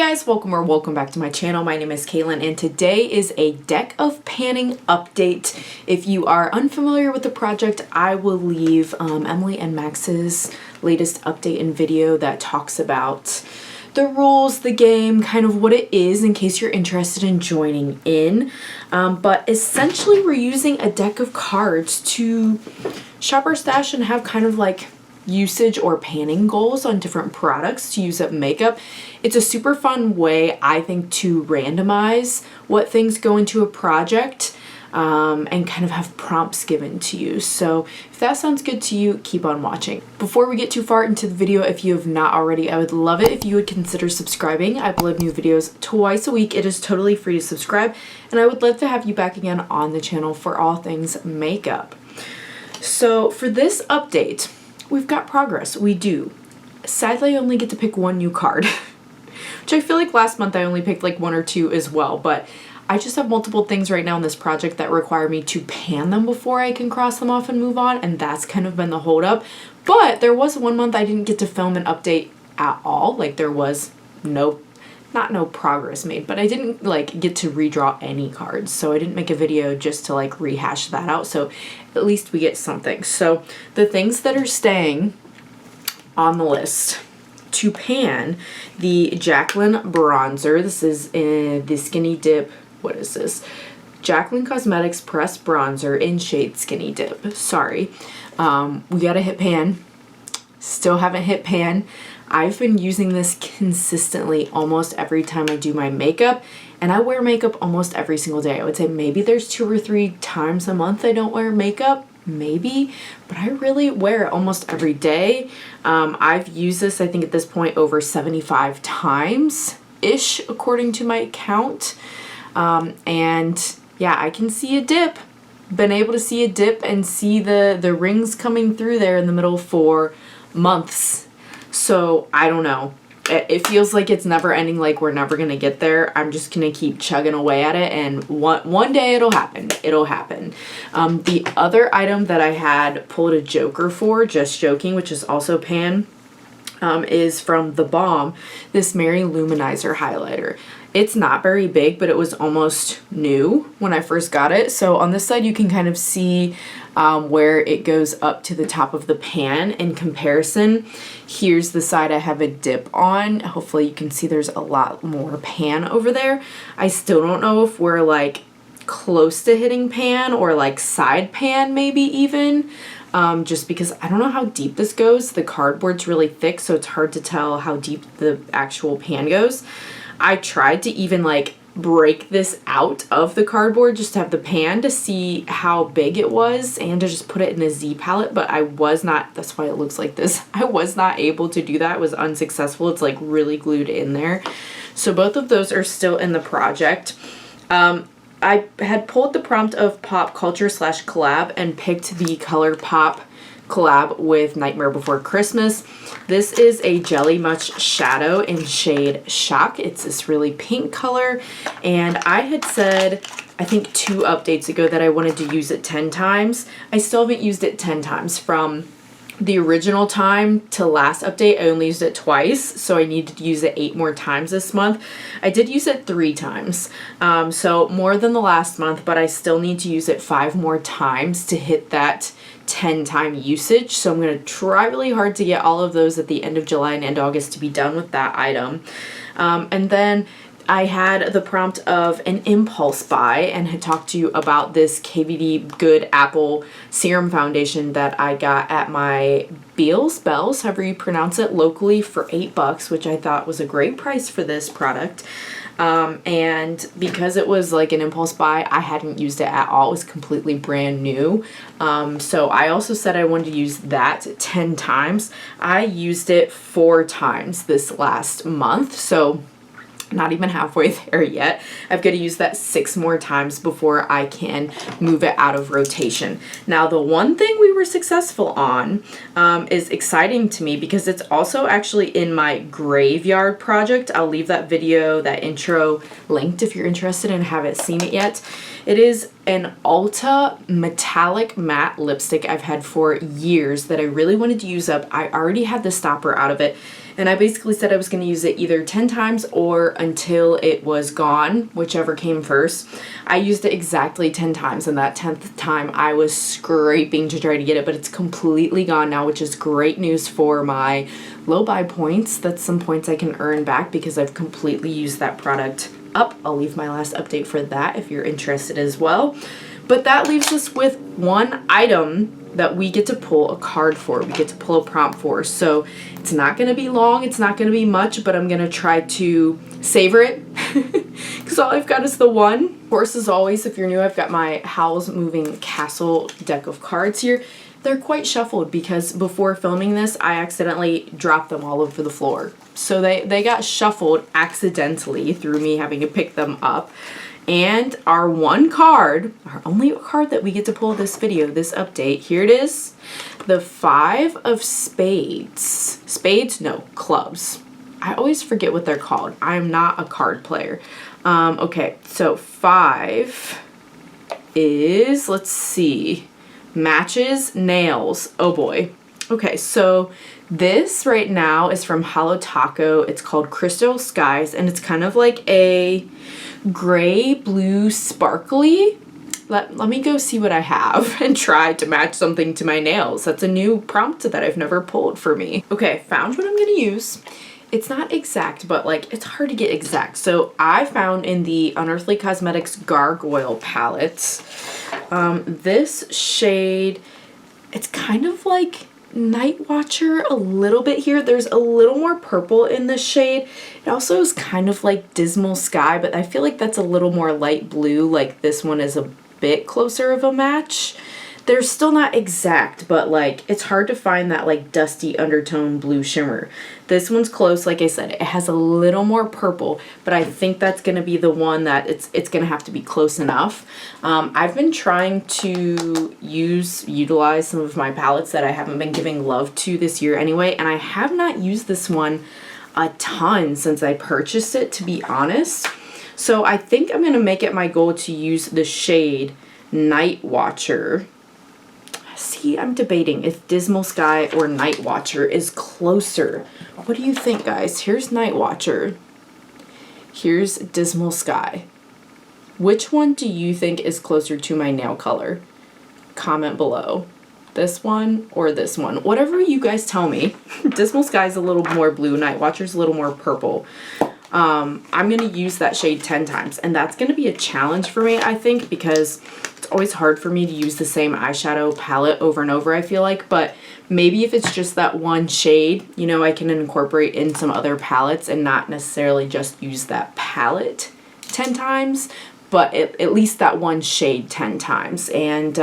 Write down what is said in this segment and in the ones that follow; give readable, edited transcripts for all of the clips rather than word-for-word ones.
guys, welcome back to my channel. My name is Jaclyn and today is a deck of panning update. If you are unfamiliar with the project, I will leave Emily and Max's latest update and video that talks about the rules, the game, kind of what it is in case you're interested in joining in. But essentially we're using a deck of cards to shop our stash and have kind of like usage or panning goals on different products to use up makeup. It's a super fun way, I think, to randomize what things go into a project and kind of have prompts given to you. So if that sounds good to you, keep on watching. Before we get too far into the video, if you have not already, I would love it if you would consider subscribing. I upload new videos twice a week. It is totally free to subscribe, and I would love to have you back again on the channel for all things makeup. So for this update, we've got progress. We do. Sadly, I only get to pick one new card, which I feel like last month I only picked like one or two as well, but I just have multiple things right now in this project that require me to pan them before I can cross them off and move on, and that's kind of been the holdup. But there was one month I didn't get to film an update at all. Like there was no progress made, but I didn't like get to redraw any cards, so I didn't make a video just to like rehash that out, so at least we get something. So the things that are staying on the list to pan: the Jaclyn bronzer. This is in the Skinny Dip. What is this? Jaclyn Cosmetics Pressed Bronzer in shade Skinny Dip. Sorry. We gotta hit pan. Still haven't hit pan. I've been using this consistently almost every time I do my makeup, and I wear makeup almost every single day. I would say maybe there's 2 or 3 times a month I don't wear makeup, maybe, but I really wear it almost every day. I've used this, I think at this point, over 75 times-ish according to my count. And yeah, I can see a dip. Been able to see a dip and see the rings coming through there in the middle for months. So I don't know. It feels like it's never ending, like we're never gonna get there. I'm just gonna keep chugging away at it, and one day it'll happen. It'll happen. The other item that I had pulled a joker for, just joking, which is also pan, is from The Balm, this Mary Luminizer highlighter. It's not very big, but it was almost new when I first got it. So on this side you can kind of see where it goes up to the top of the pan in comparison. Here's the side I have a dip on. Hopefully you can see there's a lot more pan over there. I still don't know if we're like close to hitting pan or like side pan maybe even. Just because I don't know how deep this goes. The cardboard's really thick, so it's hard to tell how deep the actual pan goes. I tried to even like break this out of the cardboard just to have the pan to see how big it was and to just put it in a Z palette, but I was not. That's why it looks like this. I was not able to do that. It was unsuccessful. It's like really glued in there. So both of those are still in the project. I had pulled the prompt of pop culture / collab and picked the ColourPop collab with Nightmare Before Christmas. This is a Jelly Much shadow in shade Shock. It's this really pink color, and I had said, I think 2 updates ago, that I wanted to use it 10 times. I still haven't used it 10 times. From the original time to last update, I only used it twice, so I needed to use it 8 more times this month. I did use it 3 times, so more than the last month, but I still need to use it 5 more times to hit that 10-time usage. So I'm going to try really hard to get all of those at the end of July and end August to be done with that item. And then I had the prompt of an impulse buy and had talked to you about this KVD Good Apple Serum Foundation that I got at my Bells, however you pronounce it, locally for $8, which I thought was a great price for this product. And because it was like an impulse buy, I hadn't used it at all. It was completely brand new. So I also said I wanted to use that 10 times. I used it 4 times this last month, so not even halfway there yet. I've got to use that 6 more times before I can move it out of rotation. Now, the one thing we were successful on is exciting to me because it's also actually in my graveyard project. I'll leave that video, that intro, linked if you're interested and haven't seen it yet. It is an Ulta metallic matte lipstick I've had for years that I really wanted to use up. I already had the stopper out of it, And I basically said I was going to use it either 10 times or until it was gone, whichever came first. I used it exactly 10 times, and that 10th time I was scraping to try to get it, but it's completely gone now, which is great news for my low buy points. That's some points I can earn back because I've completely used that product up. I'll leave my last update for that if you're interested as well. But that leaves us with one item that we get to pull a card for. We get to pull a prompt for. So it's not going to be long. It's not going to be much, but I'm going to try to savor it because all I've got is the one. Of course, as always, if you're new, I've got my Howl's Moving Castle deck of cards here. They're quite shuffled because before filming this, I accidentally dropped them all over the floor. So they got shuffled accidentally through me having to pick them up. And our one card, our only card that we get to pull this video, this update, here it is. The 5 of Spades. Spades? No, clubs. I always forget what they're called. I'm not a card player. Okay, so 5 is, let's see, matches, nails. Oh boy. Okay, so this right now is from Holo Taco. It's called Crystal Skies, and it's kind of like a gray, blue, sparkly. Let me go see what I have and try to match something to my nails. That's a new prompt that I've never pulled for me. Okay, found what I'm gonna use. It's not exact, but like it's hard to get exact. So I found in the Unearthly Cosmetics Gargoyle palette, this shade, it's kind of like Night Watcher a little bit here. There's a little more purple in this shade. It also is kind of like Dismal Sky, but I feel like that's a little more light blue. Like this one is a bit closer of a match. They're still not exact, but like it's hard to find that like dusty undertone blue shimmer. This one's close. Like I said, it has a little more purple, but I think that's going to be the one that it's going to have to be close enough. I've been trying to utilize some of my palettes that I haven't been giving love to this year anyway, and I have not used this one a ton since I purchased it, to be honest. So I think I'm going to make it my goal to use the shade Night Watcher. See, I'm debating if Dismal Sky or Night Watcher is closer. What do you think, guys? Here's Night Watcher. Here's Dismal Sky. Which one do you think is closer to my nail color? Comment below. This one or this one? Whatever you guys tell me. Dismal Sky is a little more blue. Night Watcher's a little more purple. I'm going to use that shade 10 times, and that's going to be a challenge for me, I think, because it's always hard for me to use the same eyeshadow palette over and over, I feel like, but maybe if it's just that one shade, you know, I can incorporate in some other palettes and not necessarily just use that palette 10 times, but at least that one shade 10 times. And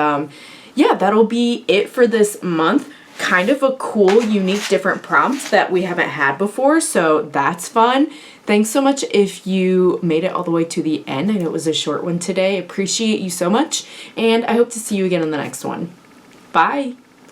yeah, that'll be it for this month. Kind of a cool, unique, different prompt that we haven't had before, so that's fun. Thanks so much if you made it all the way to the end. I know it was a short one today. Appreciate you so much, and I hope to see you again in the next one. Bye!